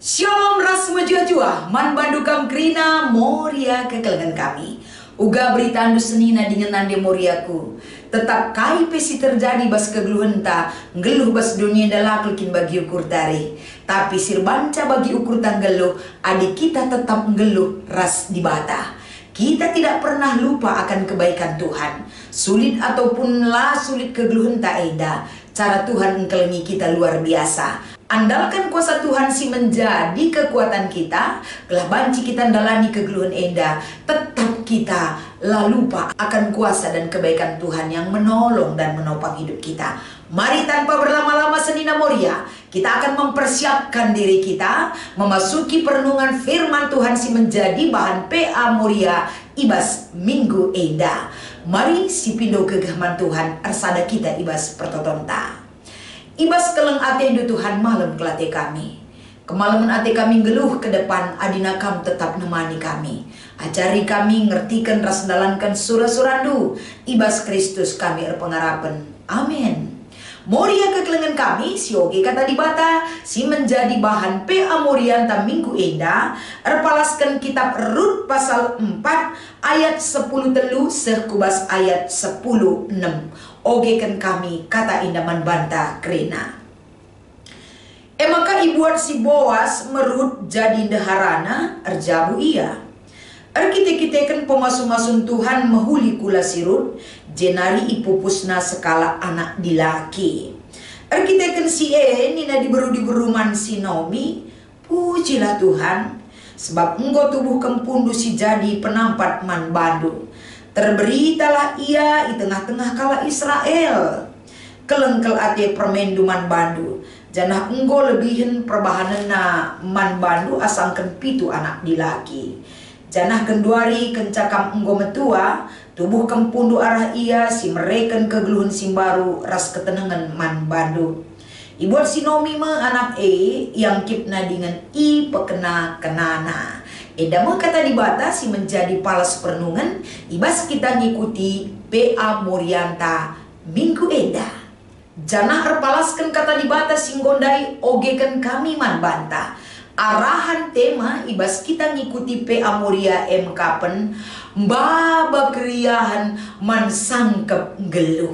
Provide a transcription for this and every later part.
Shalom ras mejua-jua, man bandukam krina moria kekelengan kami. Uga berita andu senina dengan nande moriaku. Tetap kai pesi terjadi bas kegeluhenta, ngeluh bas dunia dalakulkin bagi ukur tari. Tapi sirbanca bagi ukur tanggeluh, adik kita tetap ngeluh ras di bata. Kita tidak pernah lupa akan kebaikan Tuhan. Sulit ataupun lah sulit kegeluhenta eda, cara Tuhan engkelengi kita luar biasa. Andalkan kuasa Tuhan si menjadi kekuatan kita, kelah banci kita andalani kegeluhan enda, tetap kita lah lupa akan kuasa dan kebaikan Tuhan yang menolong dan menopang hidup kita. Mari tanpa berlama-lama senina moria, kita akan mempersiapkan diri kita memasuki perenungan firman Tuhan si menjadi bahan PA Moria ibas minggu enda. Mari si pindo kegaman Tuhan arsada kita ibas pertotonta. Ibas keleng ate du Tuhan malam kelate kami. Kemalaman ate kami geluh ke depan adina kam tetap nemani kami. Ajari kami ngertikan ras dalankan surah-surandu. Ibas Kristus kami erpengarapan. Amin. Moria kekelengan kami si oge kata di bata si menjadi bahan PA Morianta minggu enda erpalaskan kitab Rut pasal 4 ayat 10 telu sekubas ayat 10:6. Ogekan kami kata indaman banta krena. Maka ibuat si Boas merut jadi deharana erjabu ia. Erkite-kiteken pemasu-masun Tuhan mehuli kula sirut jenari ipupusna sekala anak dilaki. Erkiteken si nina diberu-diberuman si Naomi. Pujilah Tuhan sebab engkau tubuh kempundu si jadi penampat man bandu. Terberitalah ia di tengah-tengah kala Israel. Kelengkel ate permenduman bandu. Janah enggo lebihin perbahanena man bandu asangken pitu anak dilaki. Janah kenduari kencakam enggo metua. Tubuh kempundu arah ia si mereken kegeluhun simbaru ras ketenengan man bandu. Ibuat sinomi me anak yang kipna dengan i pekena kenana. Eda kata dibatasi menjadi palas perenungan ibas kita ngikuti PA Morianta minggu eda. Janah erpalaskan kata dibatasi singgondai ogekan kami man banta. Arahan tema ibas kita ngikuti PA Moria Kapen baba keriahan man sangkep geluh.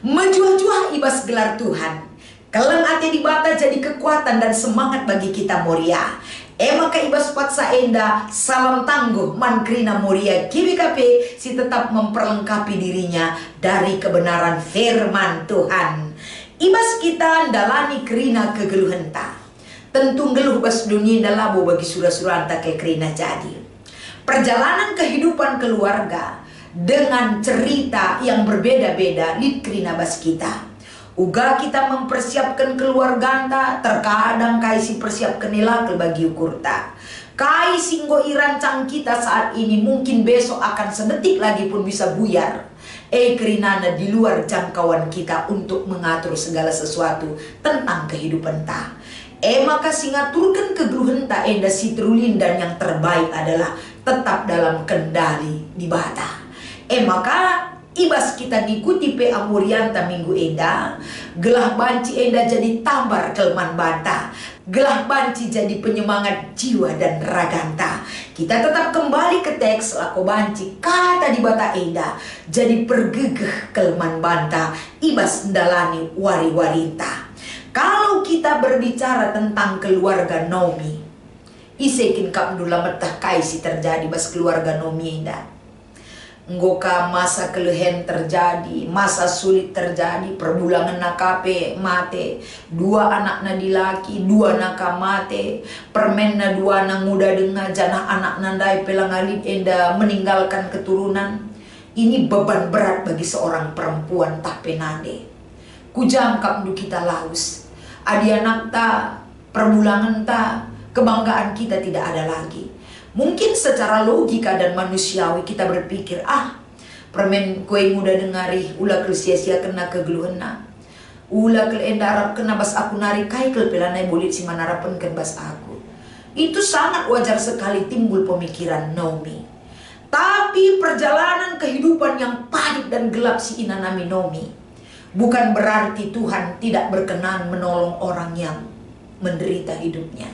Menjuah-juah ibas gelar Tuhan. Keleng ate dibata jadi kekuatan dan semangat bagi kita Moria. Maka ibas patsa enda salam tangguh man krina Moria KBKP si tetap memperlengkapi dirinya dari kebenaran firman Tuhan. Ibas kita dalani krina kegeluhenta. Tentu geluh bas dunia dalabo bagi surah-suranta ke krina jadi. Perjalanan kehidupan keluarga dengan cerita yang berbeda-beda di krina bas kita. Uga kita mempersiapkan keluarganta, terkadang kai si persiapkan nilai bagi ukurta. Kai singgo irancang kita saat ini mungkin besok akan sedetik lagi pun bisa buyar. Kerinana di luar jangkauan kita untuk mengatur segala sesuatu tentang kehidupan ta. Maka singaturkan kegeluhan ta enda si trulin dan yang terbaik adalah tetap dalam kendali di bata. Maka ibas kita ngikuti PA Morianta minggu eda, gelah banci eda jadi tambar kelman bata, gelah banci jadi penyemangat jiwa dan raganta. Kita tetap kembali ke teks lako banci kata di bata eda, jadi pergegeh kelman banta, ibas ndalani wari-warinta. Kalau kita berbicara tentang keluarga Naomi, isekin kapdula metah kaisi terjadi bas keluarga Naomi eda. Nggoka masa kelehen terjadi, masa sulit terjadi, perbulangan nakape mate, dua anak na dilaki, dua naka mate, permen na dua na muda dengar, janah anak nandai pelangalip enda meninggalkan keturunan. Ini beban berat bagi seorang perempuan tak penade. Kujangkap du kita laus, adi anak ta, perbulangan ta, kebanggaan kita tidak ada lagi. Mungkin secara logika dan manusiawi kita berpikir, permen kue muda dengari, ulah kel sia-sia kena kegeluhena. Ulah kel enda arab kena bas aku nari kai kel pelanai bolit si manarapen ken bas aku. Itu sangat wajar sekali timbul pemikiran Naomi. Tapi perjalanan kehidupan yang padat dan gelap si inanami Naomi bukan berarti Tuhan tidak berkenan menolong orang yang menderita hidupnya.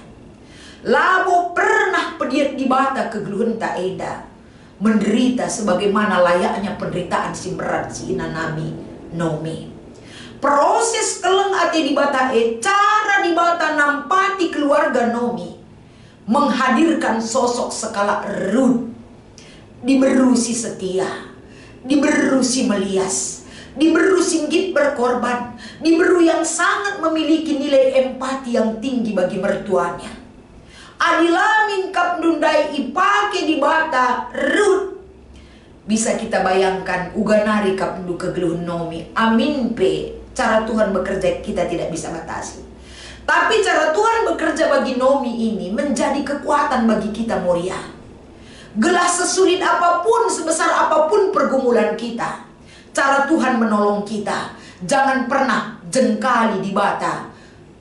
Labo pernah pediat di bata kegeluhan tak eda, menderita sebagaimana layaknya penderitaan si berat si inanami Nomi. Proses keleng ate di bata cara di bata nampati keluarga Nomi menghadirkan sosok skala Rut. Diberu si setia, diberu si melias, diberu singgit berkorban, diberu yang sangat memiliki nilai empati yang tinggi bagi mertuanya. Adilamin kap dundai ipake di bata Rut. Bisa kita bayangkan uganari kap ndu kegeluhun Nomi. Amin pe. Cara Tuhan bekerja kita tidak bisa batasi. Tapi cara Tuhan bekerja bagi Nomi ini menjadi kekuatan bagi kita Moria. Gelas sesulit apapun, sebesar apapun pergumulan kita, cara Tuhan menolong kita. Jangan pernah jengkali di bata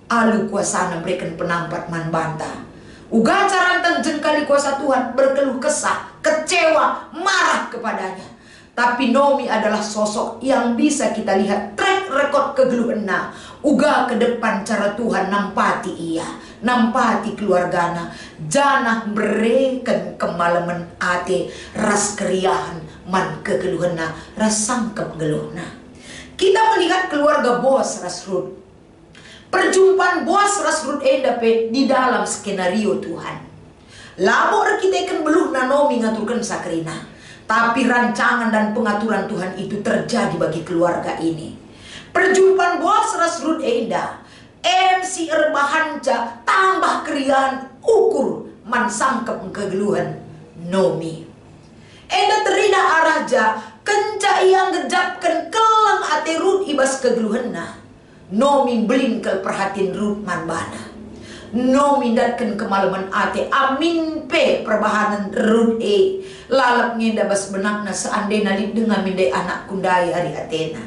alu kuasana berikan penampat man banta. Uga carantan jengkali kuasa Tuhan, berkeluh kesah, kecewa, marah kepadanya. Tapi Nomi adalah sosok yang bisa kita lihat track record kegeluhna. Uga ke depan cara Tuhan nampati ia, nampati keluargana. Janah mereken kemalaman ate, ras keriahan man kegeluhna, ras sangkep geluhna. Kita melihat keluarga Boas ras Rut. Perjumpaan Boas ras Rut endape di dalam skenario Tuhan. Labor kita ikan beluhna Nomi ngaturkan sakrina. Tapi rancangan dan pengaturan Tuhan itu terjadi bagi keluarga ini. Perjumpaan Boas ras Rut enda, MC erbahanca tambah keriaan ukur man sangkep kegeluhan Nomi. Enda terida araja kenca yang gejapkan kelang ate Rut ibas kegeluhanna. Nomi belingkel perhatiin Rut man bana. Nomi datkan kemalaman ate amin pe perbahanan Rut lalap ngenda bas benakna seandainya lip dengan mindai anak kundai hari Athena.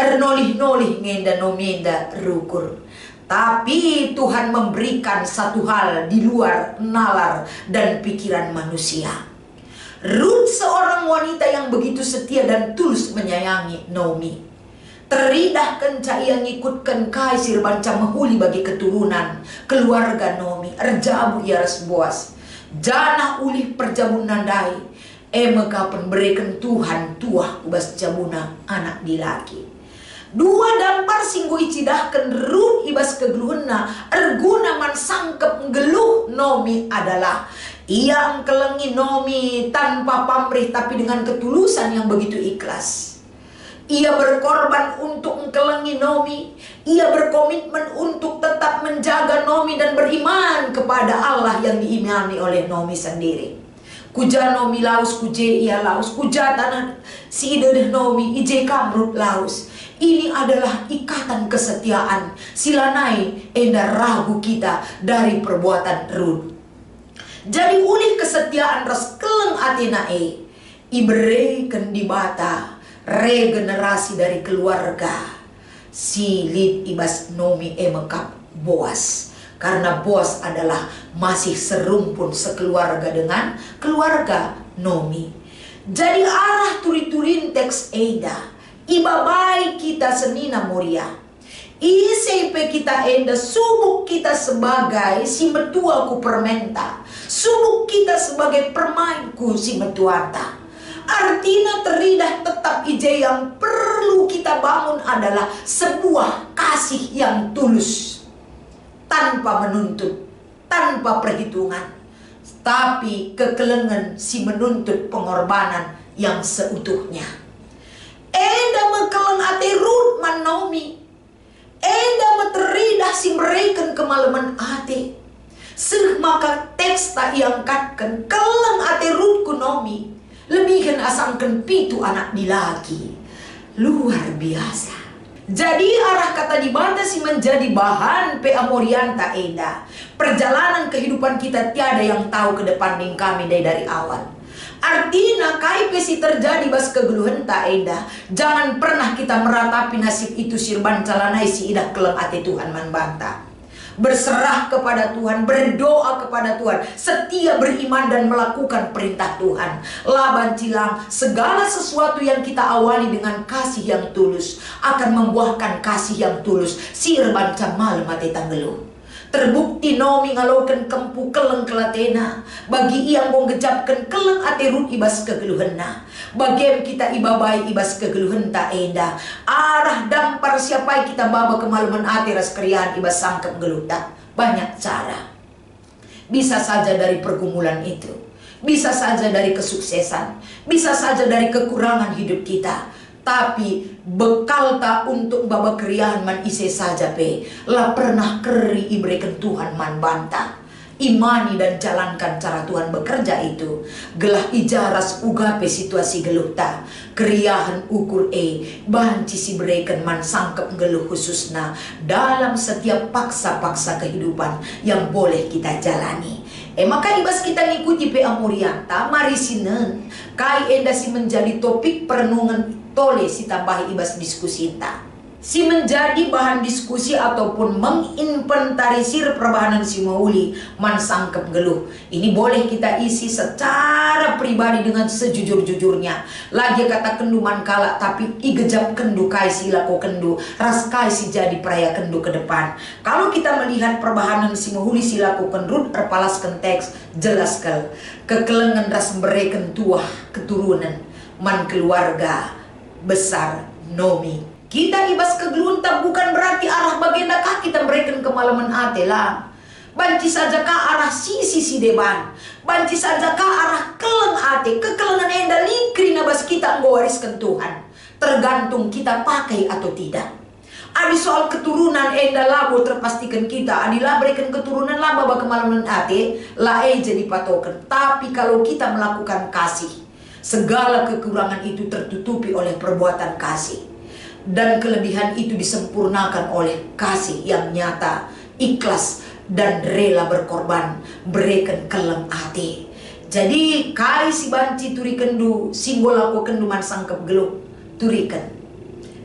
Nolih-nolih ngenda nomenda rukur. Tapi Tuhan memberikan satu hal di luar nalar dan pikiran manusia. Rut seorang wanita yang begitu setia dan tulus menyayangi Nomi. Teridah kenca ia ngikutkan kaisir banca mehuli bagi keturunan keluarga Nomi. Erjabu ia ras Boas. Janah ulih perjabun nandai. Kapan berikan Tuhan tuah ubas jabuna anak dilaki. Dua dampar singgu icidahkan Rut ibas kegeluhna. Erguna man sangkep ngeluh Nomi adalah ia engkelengi Nomi tanpa pamrih tapi dengan ketulusan yang begitu ikhlas. Ia berkorban untuk engkelengi Nomi. Ia berkomitmen untuk tetap menjaga Nomi dan beriman kepada Allah yang diimani oleh Nomi sendiri. Kuja Nomi laus, kuje ia laus. Kuja tanah si ide Nomi, ije kamrut laus. Ini adalah ikatan kesetiaan. Silanai enda ragu kita dari perbuatan Rut. Jadi ulih kesetiaan ras keleng atenae. Ibereken di bata. Regenerasi dari keluarga silit ibas Nomi emekap Boas. Karena Boas adalah masih serumpun sekeluarga dengan keluarga Nomi. Jadi arah turi-turin teks eda ibabai kita senina Moria. Isepe kita enda subuk kita sebagai si metua ku permenta. Subuk kita sebagai permainku si metuata. Artinya teridah tetap ije yang perlu kita bangun adalah sebuah kasih yang tulus. Tanpa menuntut, tanpa perhitungan. Tapi kekelengan si menuntut pengorbanan yang seutuhnya. Eda mekeleng ate Rut man Nomi. Eda meteridah si mereka kemalaman ate. Maka teks tak iangkatkan keleng ate Rut ku Nomi. Lebihkan asangkan pitu anak dilaki. Luar biasa. Jadi arah kata dibatasi menjadi bahan Amorianta eda. Perjalanan kehidupan kita tiada yang tahu ke depan ning kami dari awal. Artinya kai pesi terjadi bas kegeluhan tak eda. Jangan pernah kita meratapi nasib itu sirban calanai si idah keleng ate Tuhan man banta. Berserah kepada Tuhan, berdoa kepada Tuhan, setia beriman dan melakukan perintah Tuhan. Laban cilang, segala sesuatu yang kita awali dengan kasih yang tulus akan membuahkan kasih yang tulus. Sirban camal mati tanggeluh. Terbukti nomi ngaloken kempu keleng kelatena. Bagi iang bong gejapkan keleng aterut ibas kegeluhenna. Bagem kita ibabai ibas kegeluhen ta enda. Arah dampar siapa kita baba kemaluman ateras krian ibas sangkep geluta. Banyak cara. Bisa saja dari pergumulan itu. Bisa saja dari kesuksesan. Bisa saja dari kekurangan hidup kita. Tapi bekal tak untuk baba krian man ise saja pe. Lah pernah keri ibrekan Tuhan man bantah. Imani dan jalankan cara Tuhan bekerja itu. Gelah ijaras ugape situasi geluh ta. Keriahan ukur banci si berikan man sangkep geluh khususna. Dalam setiap paksa-paksa kehidupan yang boleh kita jalani. Maka ibas kita ngikuti pe amurianta. Mari sinen. Kai enda si menjadi topik perenungan tole si tambahi ibas diskusi ta. Si menjadi bahan diskusi ataupun menginventarisir perbahanan si mauli man sangkep geluh. Ini boleh kita isi secara pribadi dengan sejujur-jujurnya. Lagi kata kendu man kala tapi igejap kendu kai si lako kendu. Ras kai si jadi peraya kendu ke depan. Kalau kita melihat perbahanan si mauli si lako kendrut erpalaskan teks jelaskan. Kekelengan ras mereken tuah keturunan man keluarga besar nomi. Kita ibas kegeluhan tak bukan berarti arah bagenda kah kita berikan kemalaman ate lah. Banci saja kah arah sisi deban. Banci saja kah arah keleng ate. Kekelengan enda likri nabas kita ngwariskan Tuhan. Tergantung kita pakai atau tidak. Adi soal keturunan enda labo terpastikan kita. Adi lah berikan keturunan lah baba kemalaman ate. Lah jadi patokan. Tapi kalau kita melakukan kasih. Segala kekurangan itu tertutupi oleh perbuatan kasih. Dan kelebihan itu disempurnakan oleh kasih yang nyata, ikhlas dan rela berkorban, berikan kelem hati. Jadi kai si banci turi kendu, simbol aku kendu man sangkep geluh, turikan.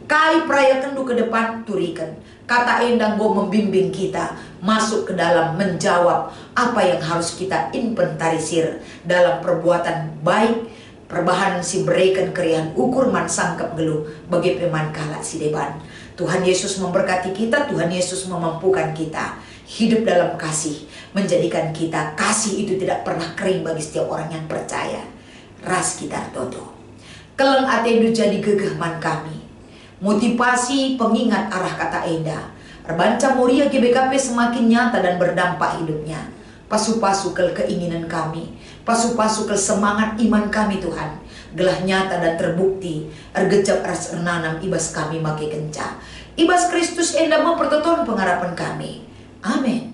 Kai peraya kendu ke depan, turikan. Kata endang go membimbing kita masuk ke dalam menjawab apa yang harus kita inventarisir dalam perbuatan baik. Perbahanan si berikan kerian ukur man sangkap geluh bagi peman kalak si deban. Tuhan Yesus memberkati kita, Tuhan Yesus memampukan kita hidup dalam kasih, menjadikan kita kasih itu tidak pernah kering bagi setiap orang yang percaya. Ras kita toto. Keleng atendu jadi gegeh man kami. Motivasi pengingat arah kata enda. Erbanca Moria GBKP semakin nyata dan berdampak hidupnya. Pasu-pasu ke keinginan kami, pasu-pasu ke semangat iman kami Tuhan, gelah nyata dan terbukti, ergejap ras ernanam ibas kami make kenca. Ibas Kristus enda mempertoton pengharapan kami. Amin.